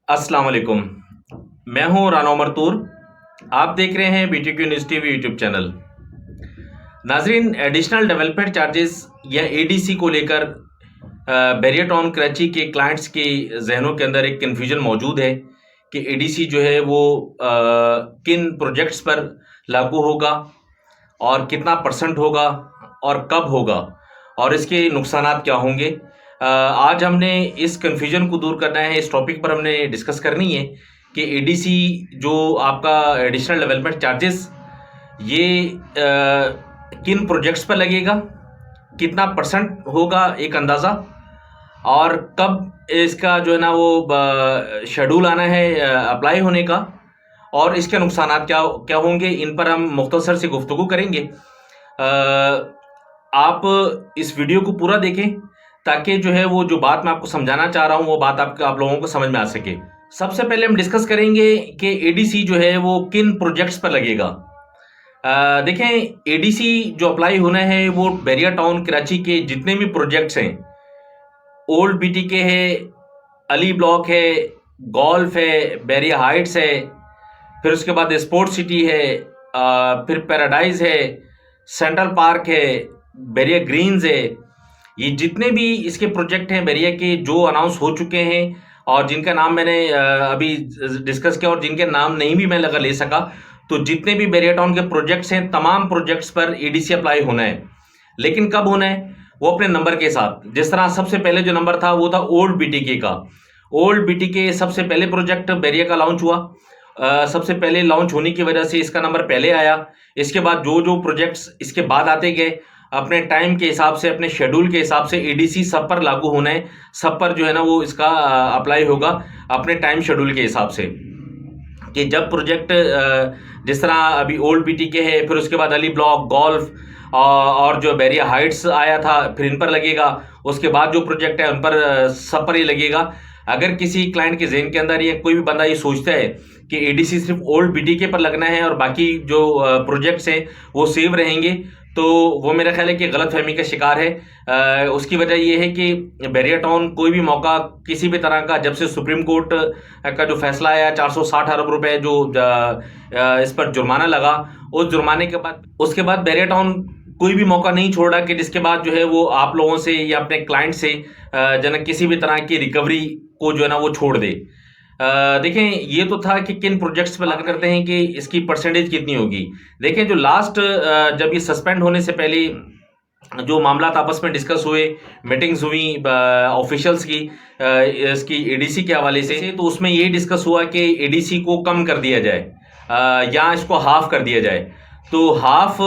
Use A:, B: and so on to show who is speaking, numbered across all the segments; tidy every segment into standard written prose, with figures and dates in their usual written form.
A: अस्सलाम वालेकुम। मैं हूं राना मरतूर। आप देख रहे हैं BTQ news TV YouTube channel. नाजरीन, एडिशनल डेवलपमेंट चार्जेस या ADC को लेकर बैरियर टाउन कराची के क्लाइंट्स के जहनों के अंदर एक कन्फ्यूजन मौजूद है कि ADC जो है वो किन प्रोजेक्ट्स पर लागू होगा और कितना परसेंट होगा और कब होगा और इसके नुकसानात क्या होंगे। आज हमने इस कन्फ्यूजन को दूर करना है। इस टॉपिक पर हमने डिस्कस करनी है कि ADC जो आपका एडिशनल डेवलपमेंट चार्जेस ये किन प्रोजेक्ट्स पर लगेगा, कितना परसेंट होगा एक अंदाज़ा, और कब इसका जो है ना वो शेड्यूल आना है अप्लाई होने का, और इसके नुकसानात क्या क्या होंगे, इन पर हम मुख्तसर से गुफ्तगू करेंगे। आप इस वीडियो को पूरा देखें ताकि जो है वो जो बात मैं आपको समझाना चाह रहा हूँ वो बात आप लोगों को समझ में आ सके। सबसे पहले हम डिस्कस करेंगे कि ADC जो है वो किन प्रोजेक्ट्स पर लगेगा। देखें, ADC जो अप्लाई होना है वो बैरियर टाउन कराची के जितने भी प्रोजेक्ट्स हैं, ओल्ड BTK है, अली ब्लॉक है, गोल्फ है, बैरियर हाइट्स है, फिर उसके बाद स्पोर्ट सिटी है, फिर पैराडाइज है, सेंट्रल पार्क है, बैरियर ग्रीन्स है। ये जितने भी इसके प्रोजेक्ट हैं बैरियर के जो अनाउंस हो चुके हैं और जिनका नाम मैंने अभी डिस्कस किया और जिनके नाम नहीं भी मैं लगा ले सका, तो जितने भी बैरियर टाउन के प्रोजेक्ट्स हैं तमाम प्रोजेक्ट्स पर ADC अप्लाई होना है। लेकिन कब होना है वो अपने नंबर के साथ। जिस तरह सबसे पहले जो नंबर था वो था ओल्ड BTK का। ओल्ड BTK सबसे पहले प्रोजेक्ट बैरियर का लॉन्च हुआ। सबसे पहले लॉन्च होने की वजह से इसका नंबर पहले आया। इसके बाद जो जो प्रोजेक्ट्स इसके बाद आते गए अपने टाइम के हिसाब से, अपने शेड्यूल के हिसाब से ADC सब पर लागू होना है, सब पर जो है ना वो इसका अप्लाई होगा अपने टाइम शेड्यूल के हिसाब से। कि जब प्रोजेक्ट जिस तरह अभी ओल्ड BTK है, फिर उसके बाद अली ब्लॉक, गोल्फ और जो बैरियर हाइट्स आया था फिर इन पर लगेगा। उसके बाद जो प्रोजेक्ट है उन पर सब पर ही लगेगा। अगर किसी क्लाइंट के जहन के अंदर ये कोई भी बंदा ये सोचता है कि ADC सिर्फ ओल्ड BTK पर लगना है और बाकी जो प्रोजेक्ट्स हैं वो सेव रहेंगे, तो वो मेरा ख्याल है कि गलतफहमी का शिकार है। उसकी वजह ये है कि बैरियर टाउन कोई भी मौका किसी भी तरह का, जब से सुप्रीम कोर्ट का जो फैसला आया 460 अरब रुपए जो इस पर जुर्माना लगा, उस जुर्माने के बाद उसके बाद बैरियर टाउन कोई भी मौका नहीं छोड़ा कि जिसके बाद जो है वो आप लोगों से या अपने क्लाइंट से जो किसी भी तरह की रिकवरी को जो है ना वो छोड़ दे। देखें, ये तो था कि किन प्रोजेक्ट्स पे लग करते हैं कि इसकी परसेंटेज कितनी होगी। देखें, जो लास्ट जब ये सस्पेंड होने से पहले जो मामला आपस में डिस्कस हुए, मीटिंग्स हुई ऑफिशियल्स की इसकी ADC के हवाले से, तो उसमें ये डिस्कस हुआ कि ADC को कम कर दिया जाए या इसको हाफ कर दिया जाए। तो हाफ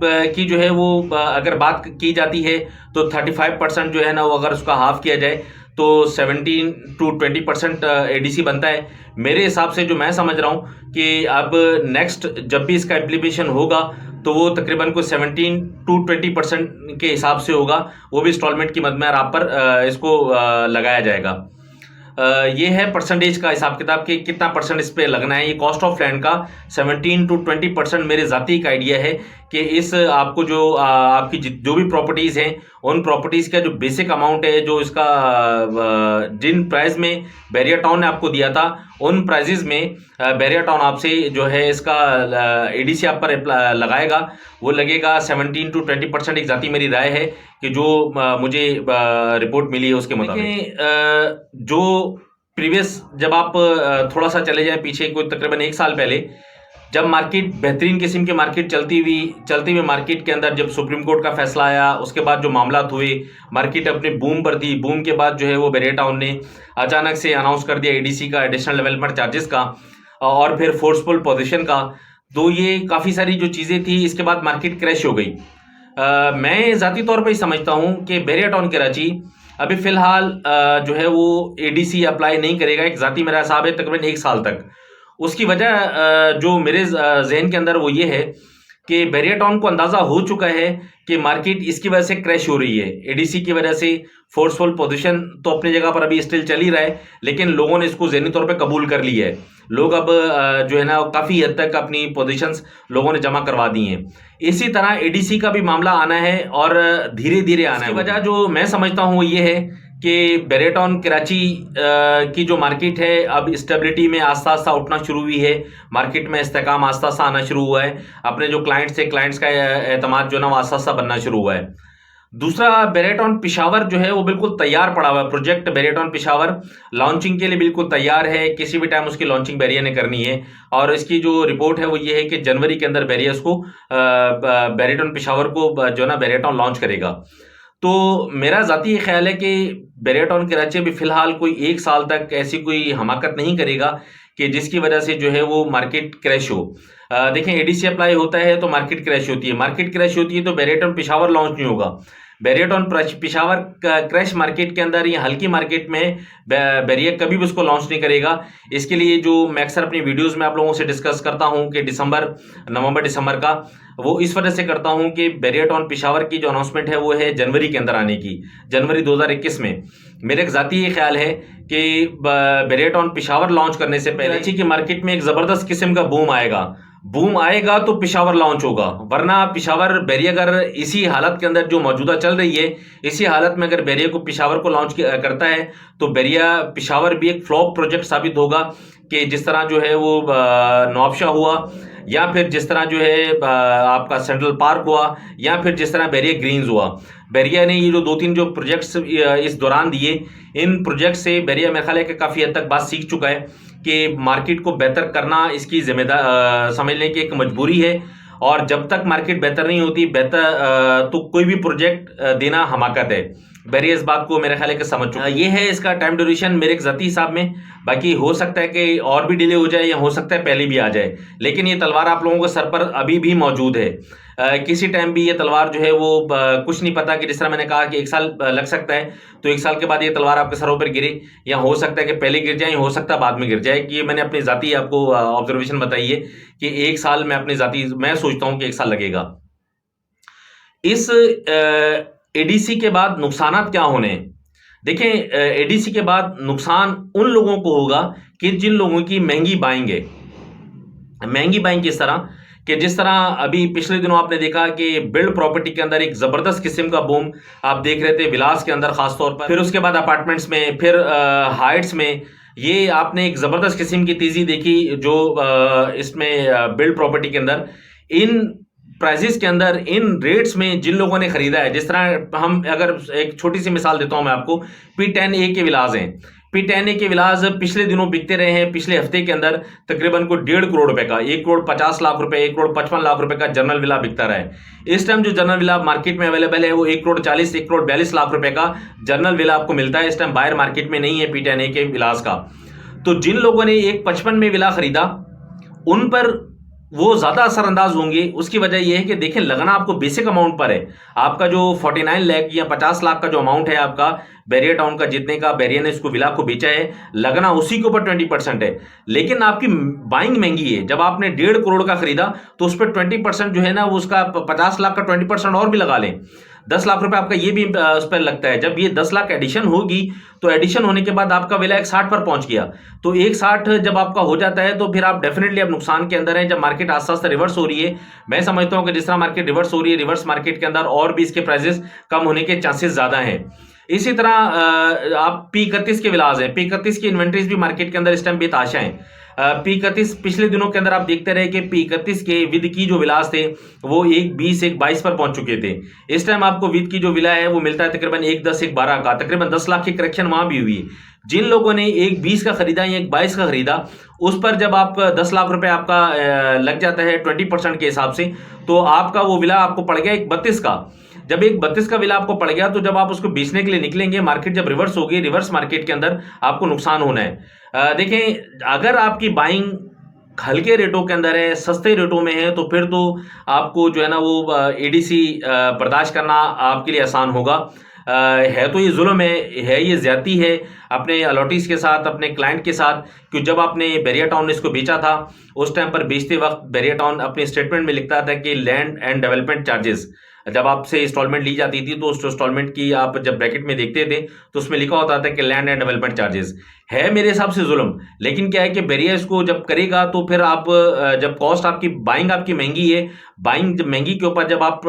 A: की जो है वो अगर बात की जाती है तो 35% जो है ना वो अगर उसका हाफ किया जाए तो 17 to 20% ADC बनता है। मेरे हिसाब से जो मैं समझ रहा हूँ कि अब नेक्स्ट जब भी इसका इम्प्लीमेंटेशन होगा तो वो तकरीबन कोई 17 to 20% के हिसाब से होगा, वो भी इंस्टॉलमेंट की मद में आप पर इसको लगाया जाएगा। ये है परसेंटेज का हिसाब किताब कि कितना परसेंट इस पे लगना है। ये कॉस्ट ऑफ लैंड का 17 to 20% मेरे ज़ाती एक आइडिया है कि इस आपको जो आपकी जो भी प्रॉपर्टीज़ हैं उन प्रॉपर्टीज़ का जो बेसिक अमाउंट है, जो इसका जिन प्राइस में बैरियर टाउन ने आपको दिया था उन प्राइजेज़ में बैरियर टाउन आपसे जो है इसका ADC आप पर लगाएगा, वो लगेगा 17 to 20%। एक ज़ाती मेरी राय है कि जो मुझे रिपोर्ट मिली है उसके मुताबिक। जो प्रीवियस जब आप थोड़ा सा चले जाएं पीछे, कोई तकरीबन 1 साल पहले, जब मार्केट बेहतरीन किस्म की मार्केट चलती हुई मार्केट के अंदर जब सुप्रीम कोर्ट का फैसला आया, उसके बाद जो मामला हुए, मार्केट अपने बूम पर थी। बूम के बाद जो है वो बैरियर टाउन ने अचानक से अनाउंस कर दिया ADC का, एडिशनल डेवलपमेंट चार्जेस का, और फिर फोर्सफुल पोजीशन का। तो ये काफ़ी सारी जो चीज़ें थी, इसके बाद मार्केट क्रैश हो गई। मैं ज़ाती तौर पर ही समझता हूँ कि बैरियर टाउन कराची अभी फ़िलहाल जो है वो ADC अप्लाई नहीं करेगा। एक ज़ाती मेरा हिसाब है तकरीबन 1 साल तक। उसकी वजह जो मेरे जहन के अंदर वो ये है कि बैरियर टाउन को अंदाज़ा हो चुका है कि मार्केट इसकी वजह से क्रैश हो रही है, ADC की वजह से। फोर्सफुल पोजीशन तो अपनी जगह पर अभी स्टिल चल ही रहा है, लेकिन लोगों ने इसको ज़हनी तौर पे कबूल कर लिया है। लोग अब जो है ना काफ़ी हद तक अपनी पोजीशंस लोगों ने जमा करवा दी हैं। इसी तरह ADC का भी मामला आना है और धीरे धीरे आना है। वजह जो मैं समझता हूँ वो ये है कि बैरिया टाउन कराची की जो मार्केट है अब स्टेबिलिटी में आस्ता आस्ता उठना शुरू हुई है, मार्केट में इस्तेकाम आस्ता आस्ता आना शुरू हुआ है, अपने जो क्लाइंट्स है क्लाइंट्स का एतमाद जो ना वो आस्ता आस्ता बनना शुरू हुआ है। दूसरा, बैरिया टाउन पिशावर जो है वो बिल्कुल तैयार पड़ा हुआ है। Project Bahria town Peshawar launching के लिए बिल्कुल तैयार है, किसी भी टाइम उसकी लॉन्चिंग बैरिया ने करनी है। और इसकी जो रिपोर्ट है वो ये है कि जनवरी के अंदर बैरिया उसको बैरिया टाउन पिशावर को जो ना बैरिया टाउन लॉन्च करेगा। तो मेरा ज़ाती ये ख्याल है कि बैरिया टाउन कराची अभी फ़िलहाल कोई 1 साल तक ऐसी कोई हमाकत नहीं करेगा कि जिसकी वजह से जो है वो मार्केट क्रैश हो। देखें, एडीसी अप्लाई होता है तो मार्केट क्रैश होती है, मार्केट क्रैश होती है तो बैरिया टाउन पिशावर लॉन्च नहीं होगा। Bahria town Peshawar crash market के अंदर या हल्की मार्केट में बैरिया कभी भी उसको लॉन्च नहीं करेगा। इसके लिए जो मैं अक्सर अपनी वीडियोस में आप लोगों से डिस्कस करता हूं कि नवंबर दिसंबर का, वो इस वजह से करता हूं कि बैरिया टाउन पिशावर की जो अनाउंसमेंट है वो है जनवरी के अंदर आने की, जनवरी 2021 में। मेरे एक ज़ाती ये ख्याल है कि बैरिया टाउन पिशावर लॉन्च करने से पहले कराची की मार्केट में एक ज़बरदस्त किस्म का बूम आएगा तो पिशावर लॉन्च होगा। वरना पिशावर बैरिया अगर इसी हालत के अंदर जो मौजूदा चल रही है, इसी हालत में अगर बैरिया को पिशावर को लॉन्च करता है तो बैरिया पिशावर भी एक फ्लॉप प्रोजेक्ट साबित होगा कि जिस तरह जो है वो नवाबशाह हुआ, या फिर जिस तरह जो है आपका सेंट्रल पार्क हुआ, या फिर जिस तरह बैरिया ग्रीन्स हुआ। बैरिया ने ये जो 2-3 जो प्रोजेक्ट्स इस दौरान दिए, इन प्रोजेक्ट से बैरिया मेरे ख्याल है कि काफ़ी हद तक बात सीख चुका है कि मार्केट को बेहतर करना इसकी जिम्मेदार समझने की एक मजबूरी है। और जब तक मार्केट बेहतर नहीं होती तो कोई भी प्रोजेक्ट देना हमाकत है। बैरिया इस बात को मेरे ख्याल है कि समझ चुका है। ये है इसका टाइम ड्यूरेशन मेरे एक ज़ाती हिसाब में। बाकी हो सकता है कि और भी डिले हो जाए या हो सकता है पहले भी आ जाए, लेकिन ये तलवार आप लोगों के सर पर अभी भी मौजूद है। किसी टाइम भी ये तलवार जो है वो कुछ नहीं पता कि जिस तरह मैंने कहा कि 1 साल लग सकता है, तो 1 साल के बाद ये तलवार आपके सरों पर गिरे, या हो सकता है कि पहले गिर जाए, हो सकता है बाद में गिर जाए। कि ये मैंने अपनी ज़ाती आपको ऑब्जर्वेशन बताई है कि 1 साल में मैं सोचता हूँ कि 1 साल लगेगा। इस एडीसी के बाद नुकसानात क्या होने हैं? देखें, एडीसी के बाद नुकसान उन लोगों को होगा कि जिन लोगों की महंगी बाइंग है। महंगी बाइंग किस तरह कि जिस तरह अभी पिछले दिनों आपने देखा कि बिल्ड प्रॉपर्टी के अंदर एक ज़बरदस्त किस्म का बूम आप देख रहे थे, विलास के अंदर खास तौर पर, फिर उसके बाद अपार्टमेंट्स में, फिर हाइट्स में, ये आपने एक ज़बरदस्त किस्म की तेज़ी देखी जो इसमें बिल्ड प्रॉपर्टी के अंदर इन प्राइजेस के अंदर, इन रेट्स में जिन लोगों ने खरीदा है। जिस तरह हम अगर एक छोटी सी मिसाल देता हूं मैं आपको, P10A के विलास हैं। P10A के विलास पिछले दिनों बिकते रहे हैं, पिछले हफ्ते के अंदर तकरीबन को 1.5 करोड़ रुपए का, 1 करोड़ 50 लाख रुपए, 1 करोड़ 55 लाख रुपए का जनरल विला बिकता रहा है। इस टाइम जो जनरल विला मार्केट में अवेलेबल है वो 1 करोड़ 40, 1 करोड़ 42 लाख रुपए का जनरल विला आपको मिलता है। इस टाइम बाहर मार्केट में नहीं है P10A के विलास का। तो जिन लोगों ने 1.55 में विला खरीदा उन पर वो ज़्यादा असरअंदाज होंगे। उसकी वजह यह है कि देखें, लगना आपको बेसिक अमाउंट पर है। आपका जो 49 लाख या 50 लाख का जो अमाउंट है आपका बैरिया टाउन का, जितने का बैरिया ने इसको विला को बेचा है, लगना उसी के ऊपर 20% है। लेकिन आपकी बाइंग महंगी है। जब आपने 1.5 करोड़ का खरीदा तो उस पर 20% जो है ना वो उसका 50 लाख का 20% और भी लगा लें, 10 लाख रुपए आपका ये भी उस पर लगता है। जब ये 10 लाख एडिशन होगी तो एडिशन होने के बाद आपका विला 160 पर पहुंच गया। तो 160 जब आपका हो जाता है तो फिर आप डेफिनेटली अब नुकसान के अंदर है। जब मार्केट आस्ते आस्ते रिवर्स हो रही है, मैं समझता हूं कि जिस तरह मार्केट रिवर्स हो रही है, रिवर्स मार्केट के अंदर और भी इसके प्राइसेस कम होने के चांसेस ज्यादा हैं। इसी तरह आप P31 के विलास हैं, P31 की इन्वेंट्रीज भी मार्केट के अंदर इस टाइम बेतहाशा है। P31 पिछले दिनों के अंदर आप देखते रहे कि P31 के विद की जो विलास थे वो 1.20 1.22 पर पहुंच चुके थे। इस टाइम आपको विद की जो विला है वो मिलता है तकरीबन 1.10 1.12 का, तकरीबन 10 लाख की करेक्शन वहां भी हुई। जिन लोगों ने 1.20 का खरीदा या 1.22 का खरीदा, उस पर जब आप 10 लाख रुपए आपका लग जाता है 20% के हिसाब से, तो आपका वो विला आपको पड़ गया 1.32 का। जब 1.32 का विला आपको पड़ गया तो जब आप उसको बेचने के लिए निकलेंगे, मार्केट जब रिवर्स होगी, रिवर्स मार्केट के अंदर आपको नुकसान होना है। देखें, अगर आपकी बाइंग हल्के रेटों के अंदर है, सस्ते रेटों में है, तो फिर तो आपको जो है ना वो एडीसी बर्दाश्त करना आपके लिए आसान होगा। है तो ये जुल्म है ये ज्यादती है अपने अलॉटीज के साथ, अपने क्लाइंट के साथ। क्योंकि जब आपने बैरिया टाउन ने इसको बेचा था, उस टाइम पर बेचते वक्त बैरिया टाउन अपने स्टेटमेंट में लिखता था कि लैंड एंड डेवलपमेंट चार्जेस, जब आपसे इंस्टॉलमेंट ली जाती थी तो उस इंस्टॉलमेंट की आप जब ब्रैकेट में देखते थे तो उसमें लिखा होता था कि लैंड एंड डेवलपमेंट चार्जेस। है मेरे हिसाब से जुल्म, लेकिन क्या है कि बैरिया इसको जब करेगा तो फिर आप जब कॉस्ट आपकी बाइंग आपकी महंगी है, बाइंग जब महंगी के ऊपर जब आप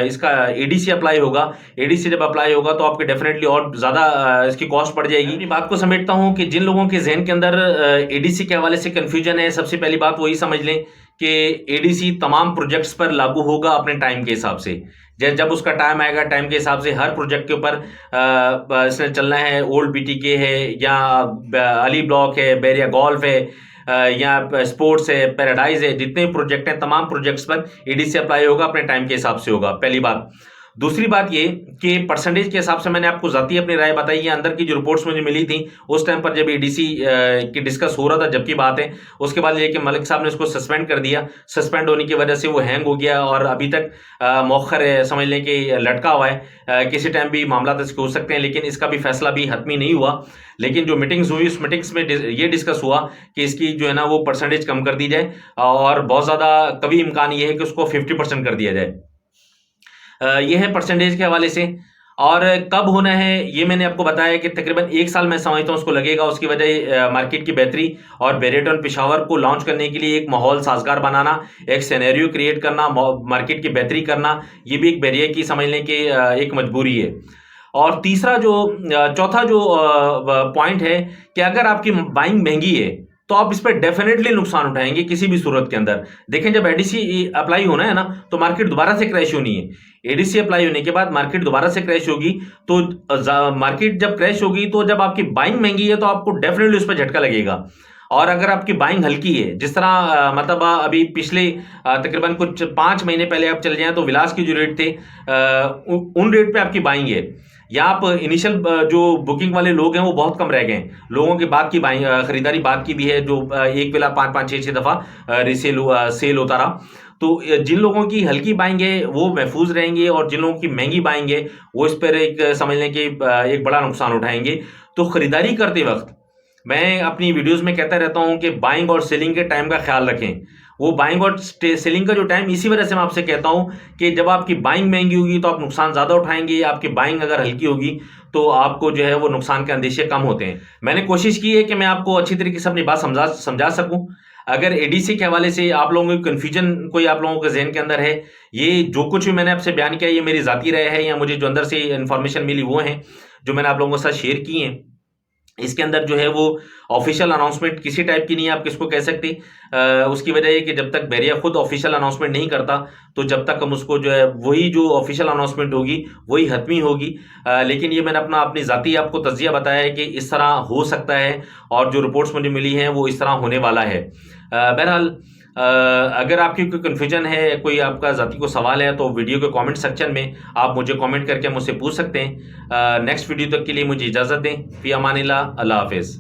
A: इसका एडीसी अप्लाई होगा, एडीसी जब अप्लाई होगा तो आपके डेफिनेटली और ज्यादा इसकी कॉस्ट बढ़ जाएगी। अपनी बात को समेटता हूं कि जिन लोगों के जहन के अंदर एडीसी के हवाले से कंफ्यूजन है, सबसे पहली बात वही समझ लें कि एडीसी तमाम प्रोजेक्ट्स पर लागू होगा अपने टाइम के हिसाब से। जब उसका टाइम आएगा, टाइम के हिसाब से हर प्रोजेक्ट के ऊपर इसने चलना है। ओल्ड बीटीके है या अली ब्लॉक है, बैरिया गोल्फ है या स्पोर्ट्स है, पैराडाइज है, जितने प्रोजेक्ट हैं तमाम प्रोजेक्ट्स पर एडीसी अप्लाई होगा, अपने टाइम के हिसाब से होगा, पहली बात। दूसरी बात ये कि परसेंटेज के हिसाब से मैंने आपको जाती अपनी राय बताई है। अंदर की जो रिपोर्ट्स मुझे मिली थी उस टाइम पर जब एडीसी की डिस्कस हो रहा था, जबकि बात है उसके बाद ये कि मलिक साहब ने उसको सस्पेंड कर दिया। सस्पेंड होने की वजह से वो हैंग हो गया और अभी तक मौखर है, समझ लें कि लटका हुआ है। किसी टाइम भी मामला हो सकते हैं, लेकिन इसका भी फैसला भी हतमी नहीं हुआ। लेकिन जो मीटिंग्स हुई उस मीटिंग्स में ये डिस्कस हुआ कि इसकी जो है ना वो परसेंटेज कम कर दी जाए और बहुत ज़्यादा कभी इम्कान ये है कि उसको 50% कर दिया जाए। ये है परसेंटेज के हवाले से। और कब होना है ये मैंने आपको बताया कि तकरीबन 1 साल मैं समझता हूँ उसको लगेगा। उसकी वजह मार्केट की बेहतरी और बैरिया पेशावर को लॉन्च करने के लिए एक माहौल साजगार बनाना, एक सिनेरियो क्रिएट करना, मार्केट की बेहतरी करना, ये भी एक बैरिया की समझ लें कि एक मजबूरी है। और तीसरा जो चौथा जो पॉइंट है कि अगर आपकी बाइंग महंगी है तो आप इस पर डेफिनेटली नुकसान उठाएंगे किसी भी सूरत के अंदर। देखें, जब एडीसी अप्लाई होना है ना तो मार्केट दोबारा से क्रैश होनी है। एडीसी अप्लाई होने के बाद मार्केट दोबारा से क्रैश होगी, तो मार्केट जब क्रैश होगी तो जब आपकी बाइंग महंगी है तो आपको डेफिनेटली उस पर झटका लगेगा। और अगर आपकी बाइंग हल्की है, जिस तरह मतलब अभी पिछले तकरीबन कुछ 5 महीने पहले आप चल जाएं तो विलास की जो रेट थे उन रेट पे आपकी बाइंग है। या आप इनिशियल जो बुकिंग वाले लोग हैं वो बहुत कम रह गए हैं। लोगों की बात की खरीदारी बात की भी है, जो एक वेला 5-5 6-6 दफ़ा सेल होता रहा। तो जिन लोगों की हल्की बाइंग है वो महफूज रहेंगे और जिन लोगों की महंगी बाइंग है वो इस पर एक समझ लें कि एक बड़ा नुकसान उठाएंगे। तो खरीदारी करते वक्त मैं अपनी वीडियोस में कहता रहता हूं कि बाइंग और सेलिंग के टाइम का ख्याल रखें। वो बाइंग और सेलिंग का जो टाइम, इसी वजह से मैं आपसे कहता हूं कि जब आपकी बाइंग महंगी होगी तो आप नुकसान ज़्यादा उठाएंगे, आपकी बाइंग अगर हल्की होगी तो आपको जो है वो नुकसान के अंदेशे कम होते हैं। मैंने कोशिश की है कि मैं आपको अच्छी तरीके से अपनी बात समझा सकूं। अगर एडीसी के हवाले से आप लोगों की कन्फ्यूजन कोई आप लोगों के जहन के अंदर है, ये जो कुछ भी मैंने आपसे बयान किया ये मेरी ज़ाती राय है या मुझे जो अंदर से इन्फॉर्मेशन मिली वो है जो मैंने आप लोगों के साथ शेयर की है। इसके अंदर जो है वो ऑफिशियल अनाउंसमेंट किसी टाइप की नहीं है, आप किसको कह सकते। उसकी वजह है कि जब तक बैरिया खुद ऑफिशियल अनाउंसमेंट नहीं करता तो जब तक हम उसको जो है वही जो ऑफिशियल अनाउंसमेंट होगी वही हतमी होगी। लेकिन ये मैंने अपनी ज़ाती आपको तज्जिया बताया है कि इस तरह हो सकता है और जो रिपोर्ट्स मुझे मिली हैं वो इस तरह होने वाला है। बहरहाल अगर आपकी कोई कन्फ्यूजन है, कोई आपका ज़ाती को सवाल है तो वीडियो के कमेंट सेक्शन में आप मुझे कमेंट करके मुझसे पूछ सकते हैं। नेक्स्ट वीडियो तक के लिए मुझे इजाज़त दें। फ़ी अमानिल्लाह, अल्लाह हाफ़िज़।